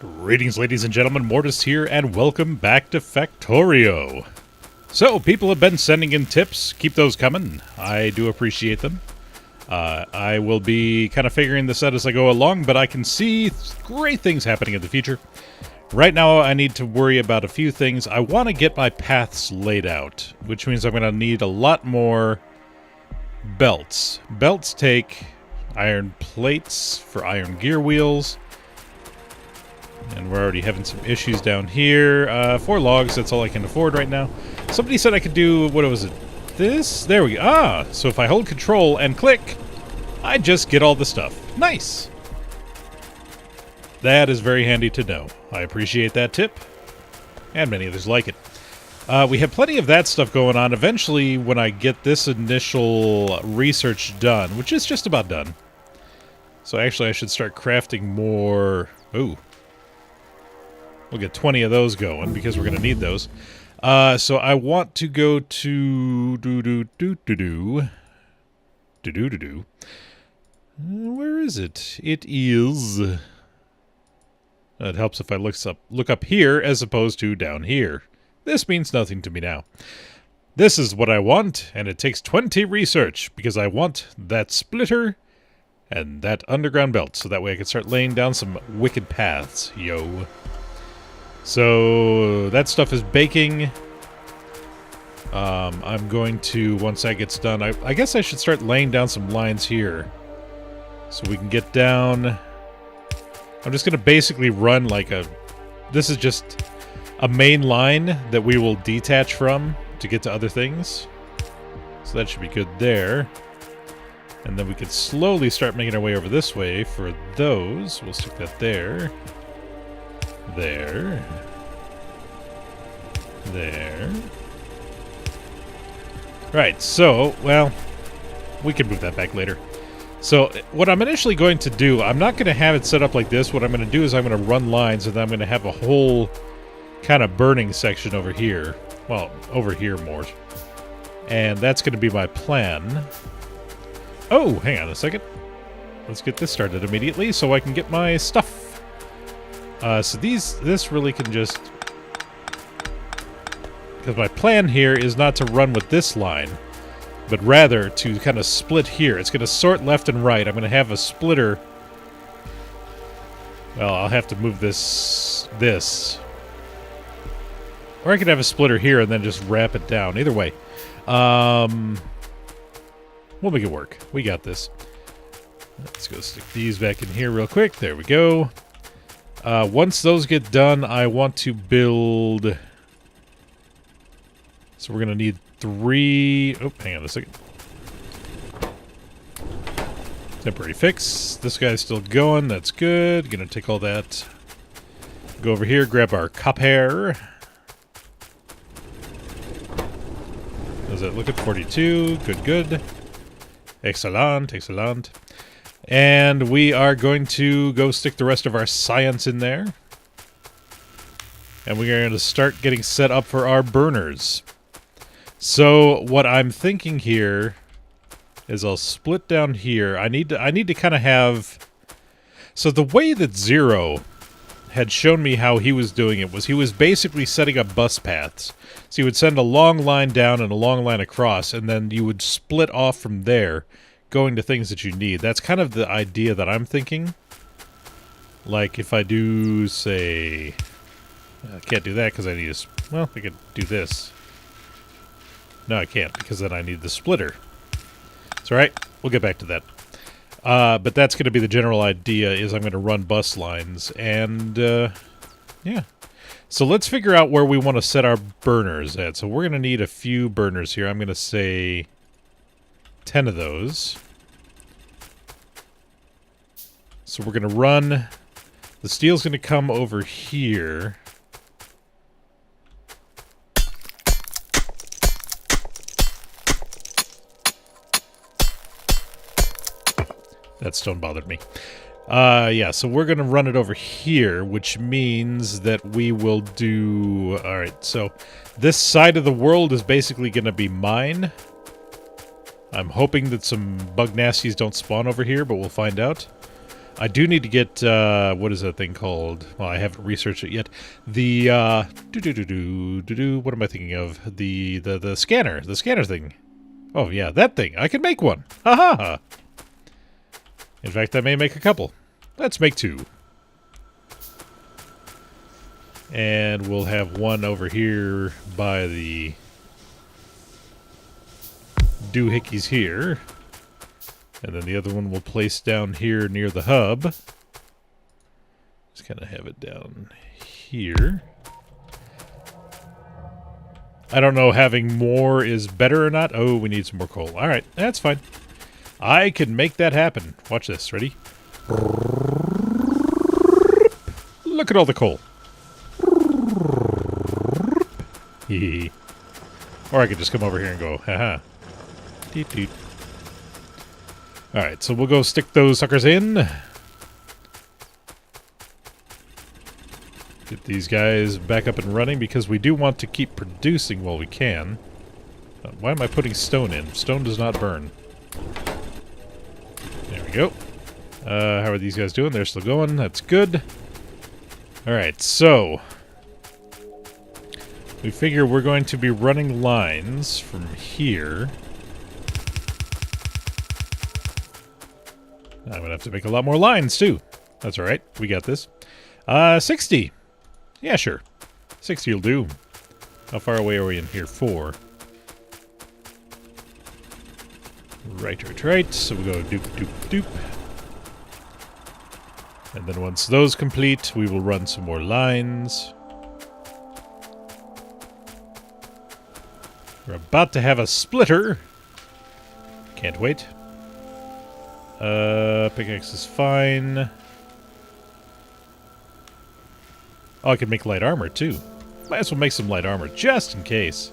Greetings, ladies and gentlemen, Mortus here, and welcome back to Factorio. So, people have been sending in tips. Keep those coming. I do appreciate them. I will be kind of figuring this out as I go along, but I can see great things happening in the future. Right now, I need to worry about a few things. I want to get my paths laid out, which means I'm going to need a lot more belts. Belts take iron plates for iron gear wheels. And we're already having some issues down here. 4 logs, that's all I can afford right now. Somebody said I could do, what was it? This? There we go. Ah, so if I hold control and click, I just get all the stuff. Nice! That is very handy to know. I appreciate that tip. And many others like it. We have plenty of that stuff going on. Eventually, when I get this initial research done, which is just about done. So actually, I should start crafting more... Ooh. We'll get 20 of those going, because we're going to need those. So I want to go to... Where is it? It is... It helps if I look up here as opposed to down here. This means nothing to me now. This is what I want, and it takes 20 research, because I want that splitter and that underground belt, so that way I can start laying down some wicked paths, yo. So that stuff is baking. I'm going to, once that gets done, I guess I should start laying down some lines here. So we can get down. I'm just going to basically run like a... This is just a main line that we will detach from to get to other things. So that should be good there. And then we could slowly start making our way over this way for those. We'll stick that there. There. There. Right, so, well, we can move that back later. So, what I'm initially going to do, I'm not going to have it set up like this. What I'm going to do is I'm going to run lines, and then I'm going to have a whole kind of burning section over here. Well, over here more. And that's going to be my plan. Oh, hang on a second. Let's get this started immediately so I can get my stuff. So this really can just... Because my plan here is not to run with this line, but rather to kind of split here. It's going to sort left and right. I'm going to have a splitter. Well, I'll have to move this. Or I could have a splitter here and then just wrap it down. Either way. We'll make it work. We got this. Let's go stick these back in here real quick. There we go. Once those get done, I want to build... So we're going to need 3... Oh, hang on a second. Temporary fix. This guy's still going. That's good. Going to take all that. Go over here, grab our copper. Does that look at 42? Good, good. Excellent, excellent. And we are going to go stick the rest of our science in there. And we're going to start getting set up for our burners. So what I'm thinking here is I'll split down here. I need to kind of have... So the way that Zero had shown me how he was doing it was he was basically setting up bus paths. So he would send a long line down and a long line across, and then you would split off from there, going to things that you need. That's kind of the idea that I'm thinking. Like if I do, say... I can't do that because I need a... Well, I could do this. No, I can't because then I need the splitter. It's alright. We'll get back to that. But that's going to be the general idea, is I'm going to run bus lines. And, yeah. So let's figure out where we want to set our burners at. So we're going to need a few burners here. I'm going to say 10 of those. So we're going to run... The steel's going to come over here. That stone bothered me. Yeah, so we're going to run it over here, which means that we will do... Alright, so this side of the world is basically going to be mine. I'm hoping that some bug nasties don't spawn over here, but we'll find out. I do need to get, what is that thing called? Well, I haven't researched it yet. The, what am I thinking of? The scanner. The scanner thing. Oh, yeah, that thing. I can make one. Ha ha ha. In fact, I may make a couple. Let's make 2. And we'll have one over here by the doohickeys here. And then the other one we'll place down here near the hub. Just kind of have it down here. I don't know having more is better or not. Oh, we need some more coal. All right, that's fine. I can make that happen. Watch this. Ready? Look at all the coal. Or I could just come over here and go, haha. Deet deet. Alright, so we'll go stick those suckers in. Get these guys back up and running because we do want to keep producing while we can. Why am I putting stone in? Stone does not burn. There we go. How are these guys doing? They're still going. That's good. Alright, so we figure we're going to be running lines from here. I'm going to have to make a lot more lines, too. That's alright. We got this. 60. Yeah, sure. 60 will do. How far away are we in here? 4. Right. So we'll go doop, doop, doop. And then once those complete, we will run some more lines. We're about to have a splitter. Can't wait. Pickaxe is fine. Oh, I can make light armor, too. Might as well make some light armor, just in case.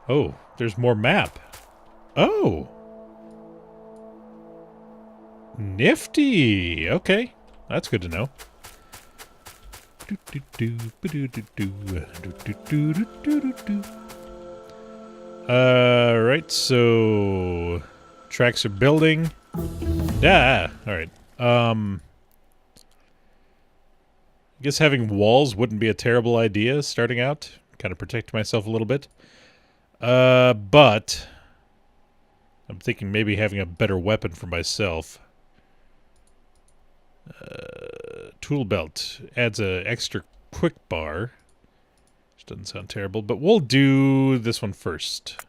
Oh, there's more map. Oh! Nifty! Okay, that's good to know. Right, so tracks are building. Yeah, alright. I guess having walls wouldn't be a terrible idea starting out. Kind of protect myself a little bit. But I'm thinking maybe having a better weapon for myself. Tool belt adds an extra quick bar. Which doesn't sound terrible, but we'll do this one first.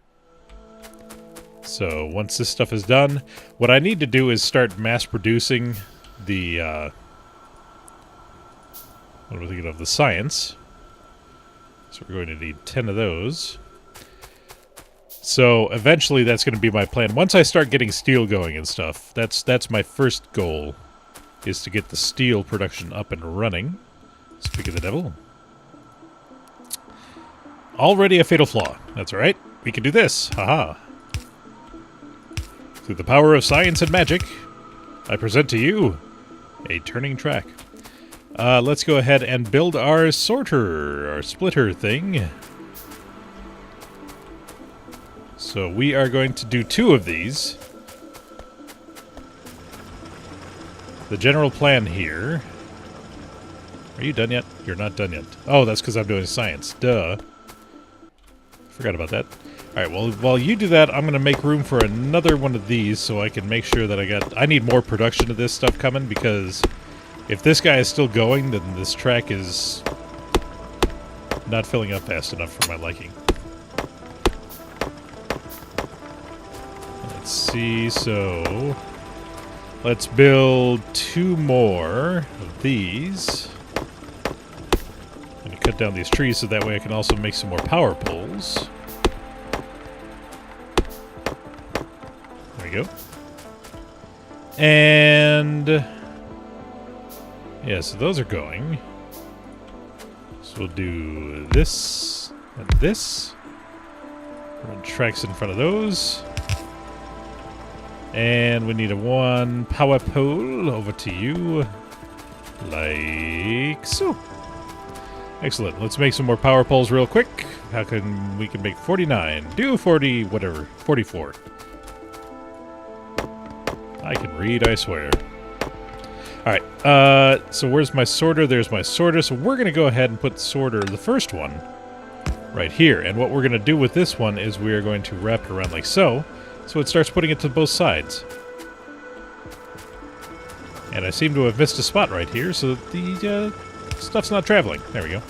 So once this stuff is done, what I need to do is start mass producing the what am I thinking of? The science. So we're going to need 10 of those. So eventually that's going to be my plan. Once I start getting steel going and stuff, that's my first goal, is to get the steel production up and running. Speak of the devil. Already a fatal flaw. That's alright. We can do this. Haha. Through the power of science and magic, I present to you a turning track. Let's go ahead and build our sorter, our splitter thing. So we are going to do 2 of these. The general plan here... Are you done yet? You're not done yet. Oh, that's because I'm doing science. Duh. Forgot about that. Alright, well, while you do that, I'm going to make room for another one of these so I can make sure that I need more production of this stuff coming, because if this guy is still going, then this track is not filling up fast enough for my liking. Let's see, so let's build 2 more of these. I'm going to cut down these trees so that way I can also make some more power poles. There we go. And yeah, so those are going. So we'll do this and this. Run tracks in front of those. And we need a 1 power pole over to you. Like so. Excellent. Let's make some more power poles real quick. How can we can make 49? Do 40, whatever. 44. I can read, I swear. Alright, so where's my sorter? There's my sorter. So we're going to go ahead and put the sorter, the first one, right here. And what we're going to do with this one is we are going to wrap it around like so. So it starts putting it to both sides. And I seem to have missed a spot right here, so that the stuff's not traveling. There we go.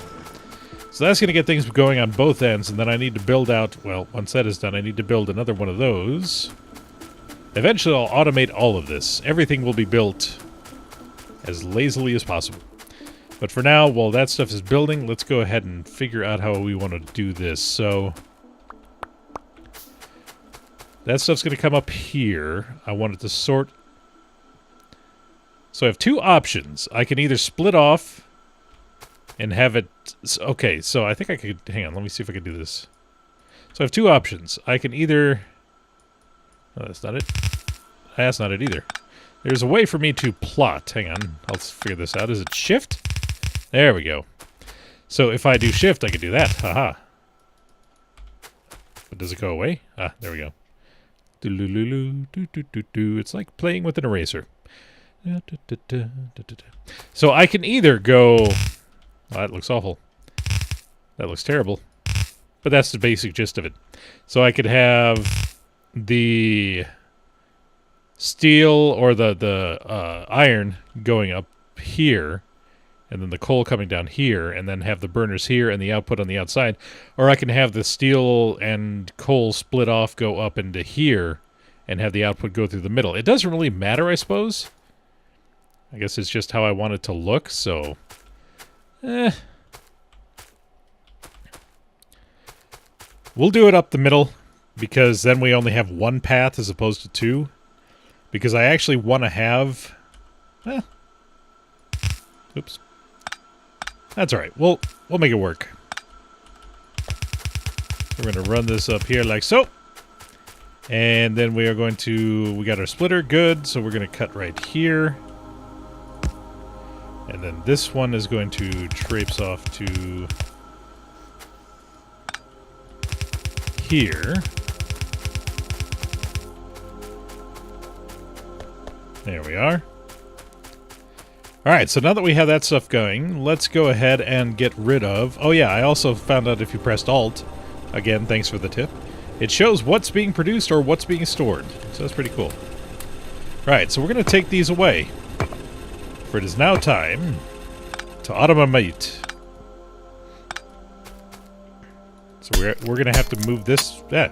So that's going to get things going on both ends, and then I need to build out... Well, once that is done, I need to build another one of those. Eventually, I'll automate all of this. Everything will be built as lazily as possible. But for now, while that stuff is building, let's go ahead and figure out how we want to do this. So that stuff's going to come up here. I want it to sort. So I have two options. I can either split off and have it... Okay, so I think I could... Hang on, let me see if I can do this. So I have two options. I can either... Oh, that's not it. That's not it either. There's a way for me to plot. Hang on, I'll figure this out. Is it shift? There we go. So if I do shift, I can do that. Haha. But does it go away? Ah, there we go. It's like playing with an eraser. So I can either go... Oh, that looks awful. That looks terrible. But that's the basic gist of it. So I could have the steel or the iron going up here, and then the coal coming down here, and then have the burners here and the output on the outside. Or I can have the steel and coal split off, go up into here, and have the output go through the middle. It doesn't really matter, I suppose. I guess it's just how I want it to look, so... We'll do it up the middle, because then we only have one path as opposed to two. Because I actually want to have... Oops. That's alright. We'll make it work. We're going to run this up here like so. And then we are going to... We got our splitter. Good. So we're going to cut right here. And then this one is going to traipse off to... here. There we are. Alright, so now that we have that stuff going, let's go ahead and get rid of... Oh yeah, I also found out if you pressed Alt, again, thanks for the tip, it shows what's being produced or what's being stored. So that's pretty cool. Alright, so we're going to take these away. For it is now time to automate. So we're going to have to move this... back.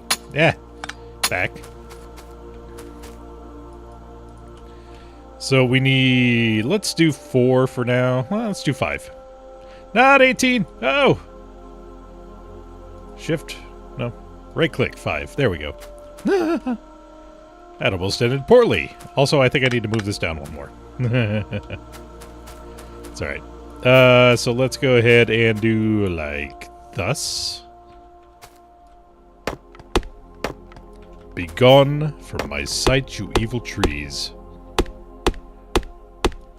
So we need... Let's do 4 for now. Well, let's do 5. Not 18! Oh! Shift. No. Right-click 5. There we go. That almost ended poorly. Also, I think I need to move this down one more. It's alright. So let's go ahead and do like thus. Be gone from my sight, you evil trees.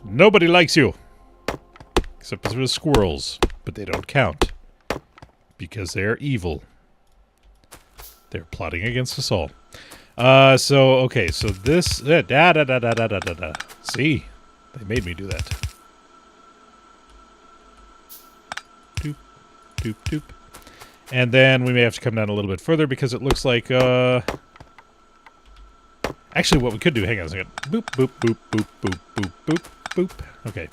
Nobody likes you. Except for the squirrels. But they don't count. Because they're evil. They're plotting against us all. Okay, so this... See? They made me do that. Doop, doop, doop. And then we may have to come down a little bit further because it looks like, Actually, what we could do... Hang on a second. Boop, boop, boop, boop, boop, boop, boop, boop. Okay.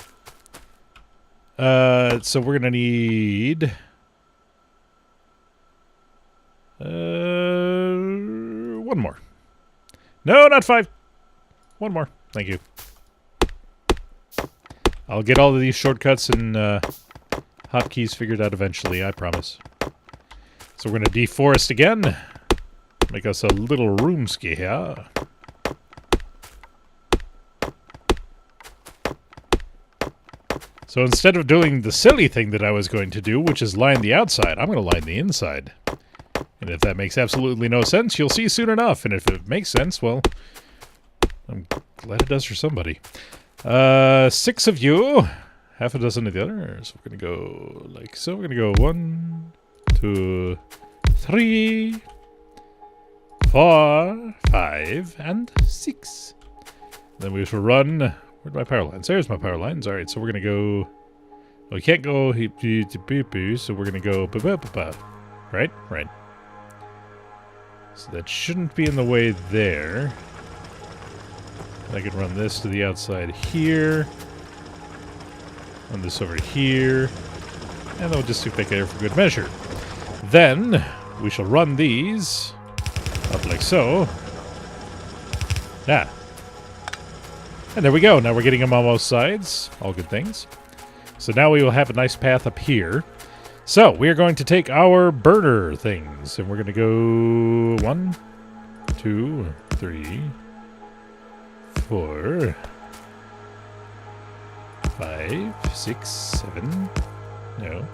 So we're gonna need... one more. No, not 5. One more. Thank you. I'll get all of these shortcuts and hotkeys figured out eventually, I promise. So we're going to deforest again. Make us a little roomski here. So instead of doing the silly thing that I was going to do, which is line the outside, I'm going to line the inside. And if that makes absolutely no sense, you'll see soon enough. And if it makes sense, well, I'm glad it does for somebody. 6 of you. Half a dozen of the others. We're going to go like so. We're going to go 1, 2, 3, 4, 5, and 6. Then we shall run. Where'd my power lines? There's my power lines. All right, so we're going to go... Well, we can't go... So we're going to go... Right? Right. So that shouldn't be in the way there. I can run this to the outside here. Run this over here. And then we'll just stick that there for good measure. Then we shall run these up like so. Yeah. And there we go. Now we're getting them on both sides. All good things. So now we will have a nice path up here. So we are going to take our burner things. And we're going to go 1, 2, 3, 4, 5, 6, 7. No.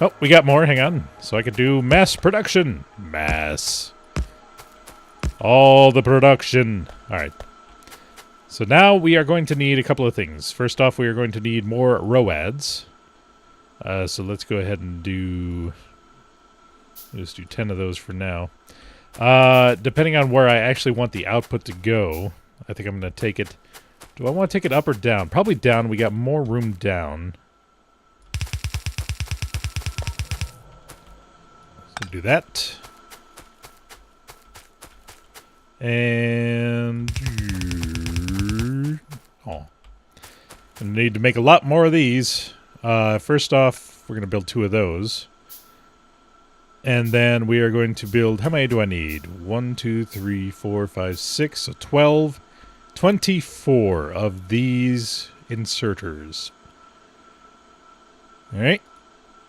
Oh, we got more. Hang on. So I could do mass production. Mass. All the production. All right. So now we are going to need a couple of things. First off, we are going to need more ROADs. So let's go ahead and do... Let's do 10 of those for now. Depending on where I actually want the output to go, I think I'm going to take it... Do I want to take it up or down? Probably down. We got more room down. So do that. And... Oh. I need to make a lot more of these. First off, we're going to build 2 of those. And then we are going to build... How many do I need? 1, 2, 3, 4, 5, 6. So 12. 24 of these inserters. Alright.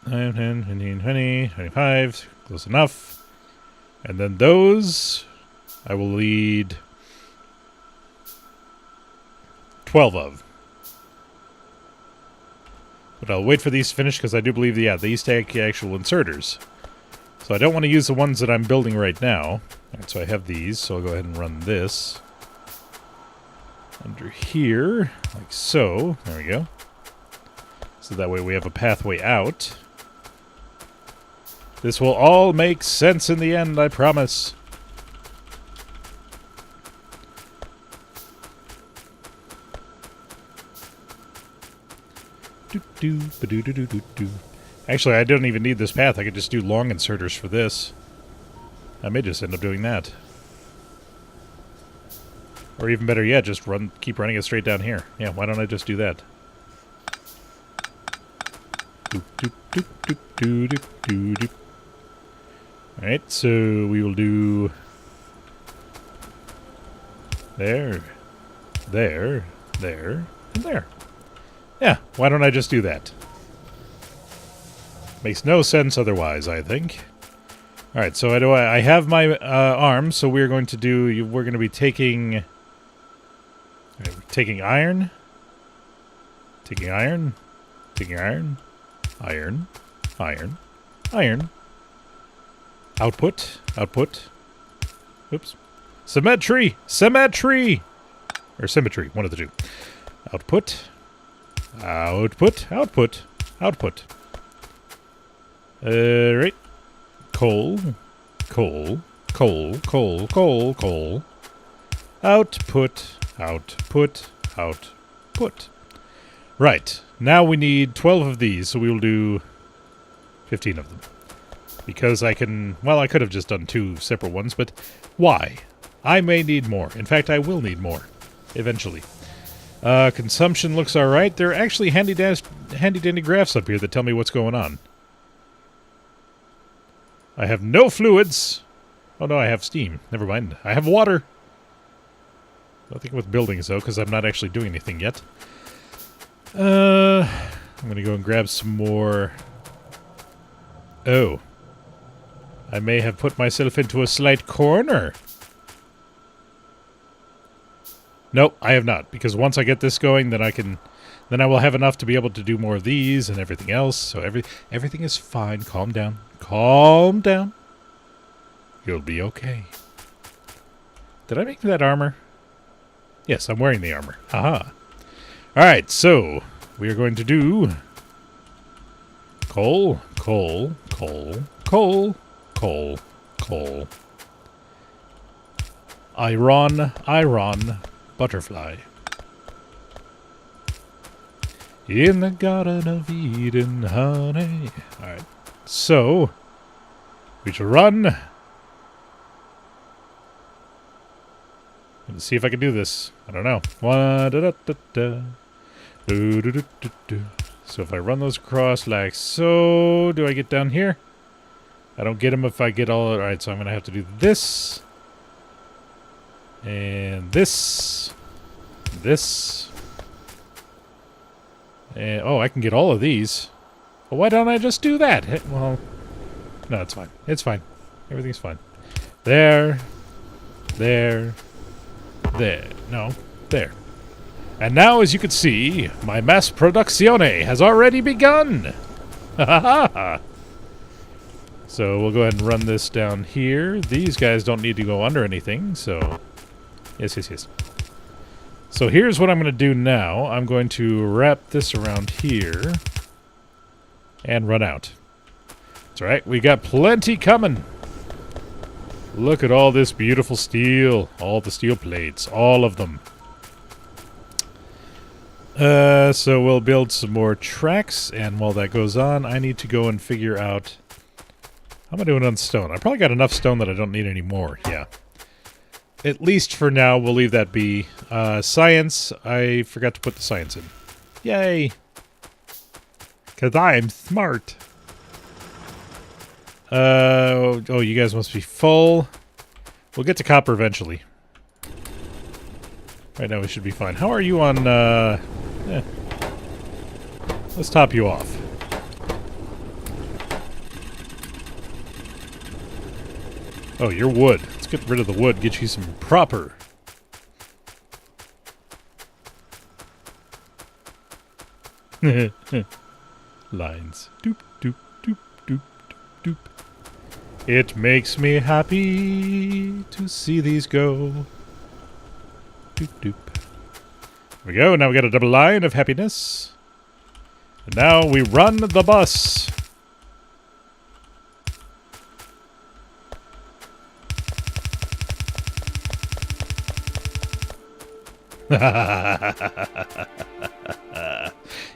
9, 10, 15, 20, 25. Close enough. And then those... I will need 12 of. But I'll wait for these to finish because I do believe, yeah, these take actual inserters. So I don't want to use the ones that I'm building right now. Alright, so I have these, so I'll go ahead and run this. Under here, like so. There we go. So that way we have a pathway out. This will all make sense in the end, I promise. Actually, I don't even need this path. I could just do long inserters for this. I may just end up doing that. Or even better yet, just keep running it straight down here. Yeah, why don't I just do that? Alright, so we will do... There, and there. Yeah, why don't I just do that? Makes no sense otherwise, I think. Alright, so I have my arms, so we're going to do... We're going to be taking... Taking iron. Taking iron. Taking iron. Iron. Iron. Iron. Output. Output. Oops. Symmetry! Symmetry! Or symmetry, one of the two. Output. Output. Output. Output. Right. Coal. Coal. Coal. Coal. Coal. Coal. Output. Output. Output. Right. Now we need 12 of these, so we will do 15 of them. Because I can... Well, I could have just done 2 separate ones, but why? I may need more. In fact, I will need more. Eventually. Consumption looks alright. There are actually handy-dandy graphs up here that tell me what's going on. I have no fluids. Oh no, I have steam. Never mind. I have water. Nothing with buildings, though, because I'm not actually doing anything yet. I'm going to go and grab some more... Oh. I may have put myself into a slight corner. Nope, I have not, because once I get this going, then I will have enough to be able to do more of these and everything else. So everything is fine. Calm down. Calm down. You'll be okay. Did I make that armor? Yes, I'm wearing the armor. Haha. Alright, so we are going to do coal, coal, coal, coal, coal, coal. Iron, iron, Butterfly. In the Garden of Eden, honey. Alright. So, we shall run. Let's see if I can do this. I don't know. So if I run those across like so, do I get down here? I don't get them if I get all... Alright, so I'm going to have to do this. And this. This. And, oh, I can get all of these. Well, why don't I just do that? Well, no, it's fine. It's fine. Everything's fine. There. There. There. No. There. And now, as you can see, my mass produzione has already begun! Ha ha ha! So we'll go ahead and run this down here. These guys don't need to go under anything, so... Yes, yes, yes. So here's what I'm going to do now. I'm going to wrap this around here and run out. That's right, we got plenty coming. Look at all this beautiful steel. All the steel plates. All of them. So we'll build some more tracks, and while that goes on, I need to go and figure out... How am I doing on stone? I probably got enough stone that I don't need any more, yeah. At least for now, we'll leave that be. Science, I forgot to put the science in. Yay! 'Cause I'm smart. Oh, you guys must be full. We'll get to copper eventually. Right now we should be fine. How are you on, Let's top you off. Oh, you're wood. Let's get rid of the wood, get you some proper. Lines. Doop, doop, doop, doop, doop, doop. It makes me happy to see these go. Doop, doop. There we go. Now we got a double line of happiness. And now we run the bus.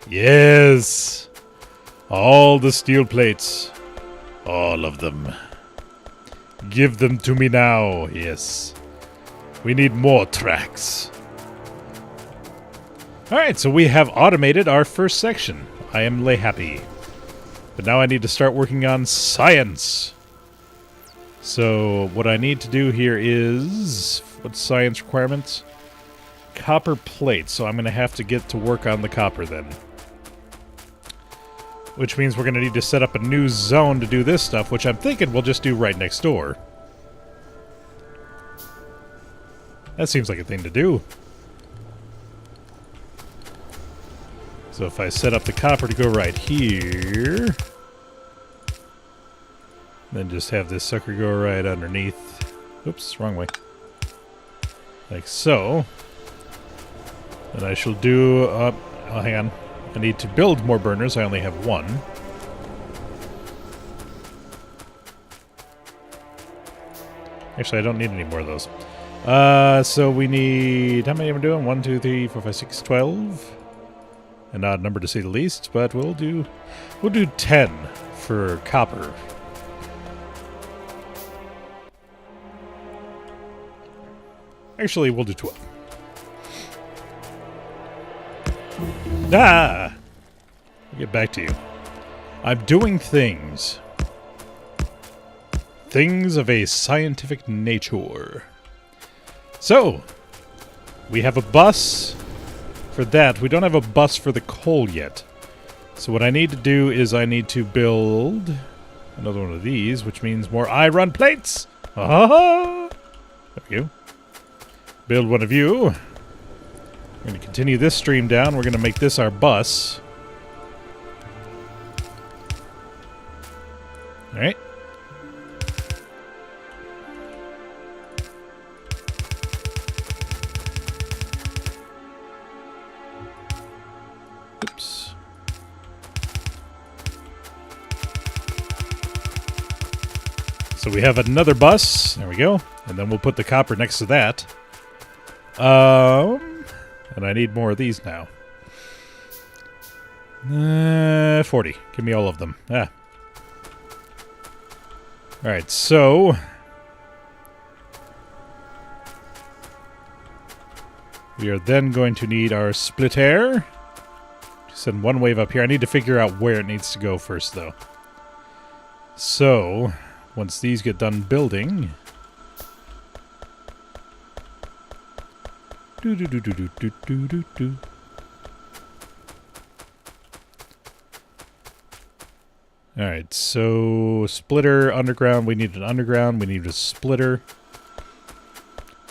Yes. All the steel plates. All of them. Give them to me now. Yes. We need more tracks. Alright, so we have automated our first section. I am happy. But now I need to start working on science. So what I need to do here is... What's science requirements? Copper plate. So I'm going to have to get to work on the copper then. Which means we're going to need to set up a new zone to do this stuff, which I'm thinking we'll just do right next door. That seems like a thing to do. So if I set up the copper to go right here, then just have this sucker go right underneath. Oops, wrong way. Like so. Then I shall do... oh, hang on. I need to build more burners. I only have one. Actually, I don't need any more of those. So we need... How many am I doing? 1, 2, 3, 4, 5, 6, 12. An odd number to say the least, but we'll do 10 for copper. Actually, we'll do 12. Ah! I'll get back to you. I'm doing things. Things of a scientific nature. So, we have a bus for that. We don't have a bus for the coal yet. So what I need to do is I need to build another one of these, which means more iron plates. Ah! There we go. Build one of you. We're going to continue this stream down. We're going to make this our bus. Alright. Oops. So we have another bus. There we go. And then we'll put the copper next to that. And I need more of these now. 40. Give me all of them. Ah. Alright, so... we are then going to need our split air. Send one wave up here. I need to figure out where it needs to go first, though. So, once these get done building... Alright, so splitter, underground, we need an underground, we need a splitter.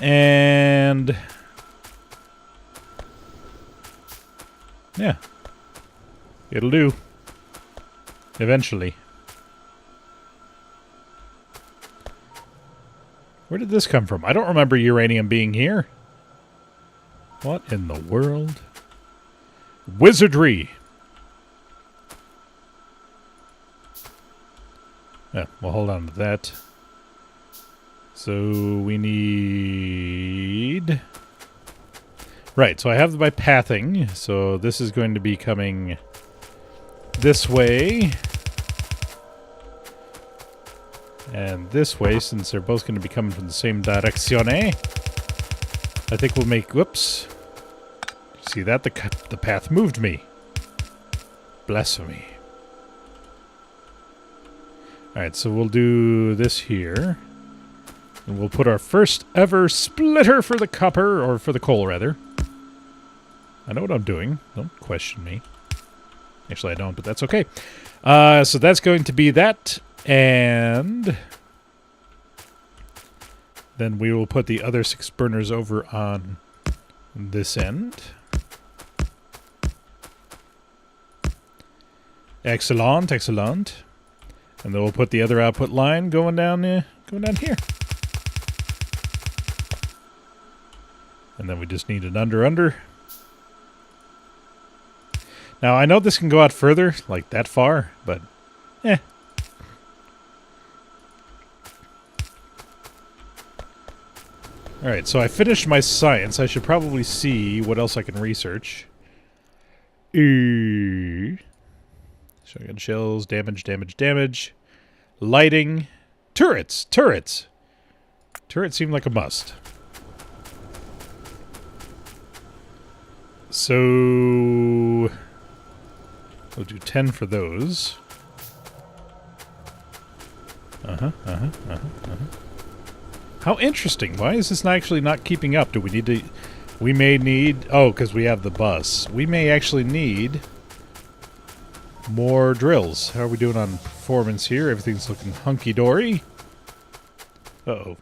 And... yeah. It'll do. Eventually. Where did this come from? I don't remember uranium being here. What in the world? Wizardry! Yeah, we'll hold on to that. So we need... right, so I have my pathing. So this is going to be coming this way. And this way, since they're both going to be coming from the same direczione. I think we'll make... whoops. See that? The path moved me. Blasphemy. Alright, so we'll do this here. And we'll put our first ever splitter for the copper, or for the coal, rather. I know what I'm doing. Don't question me. Actually, I don't, but that's okay. So that's going to be that. And... then we will put the other 6 burners over on this end. Excellent, excellent. And then we'll put the other output line going down here. And then we just need an under. Now, I know this can go out further, like that far, but eh. Alright, so I finished my science. I should probably see what else I can research. Shotgun shells, damage. Lighting. Turrets. Turrets seem like a must. So... we'll do 10 for those. How interesting. Why is this actually not keeping up? Do we need to... we may need... oh, because we have the bus. We may actually need... more drills. How are we doing on performance here? Everything's looking hunky-dory. Uh-oh.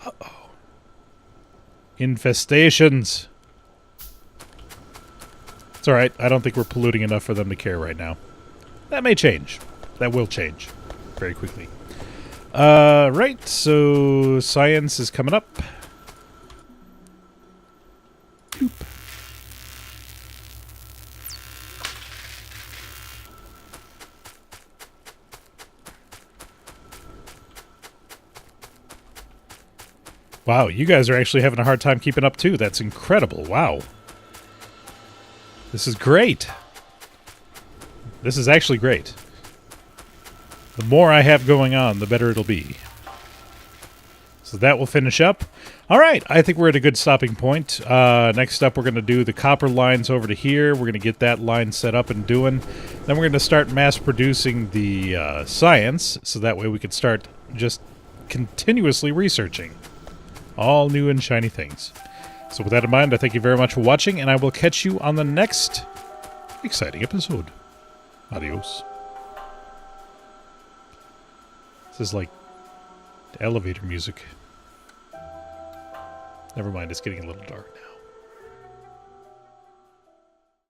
Uh-oh. Infestations. It's alright. I don't think we're polluting enough for them to care right now. That may change. That will change very quickly. Right. So science is coming up. Boop. Wow, you guys are actually having a hard time keeping up too. That's incredible. Wow. This is great. This is actually great. The more I have going on, the better it'll be. So that will finish up. All right, I think we're at a good stopping point. Next up, we're going to do the copper lines over to here. We're going to get that line set up and doing. Then we're going to start mass producing the science, so that way we can start just continuously researching all new and shiny things. So with that in mind, I thank you very much for watching, and I will catch you on the next exciting episode. Adios. This is like elevator music. Never mind, it's getting a little dark now.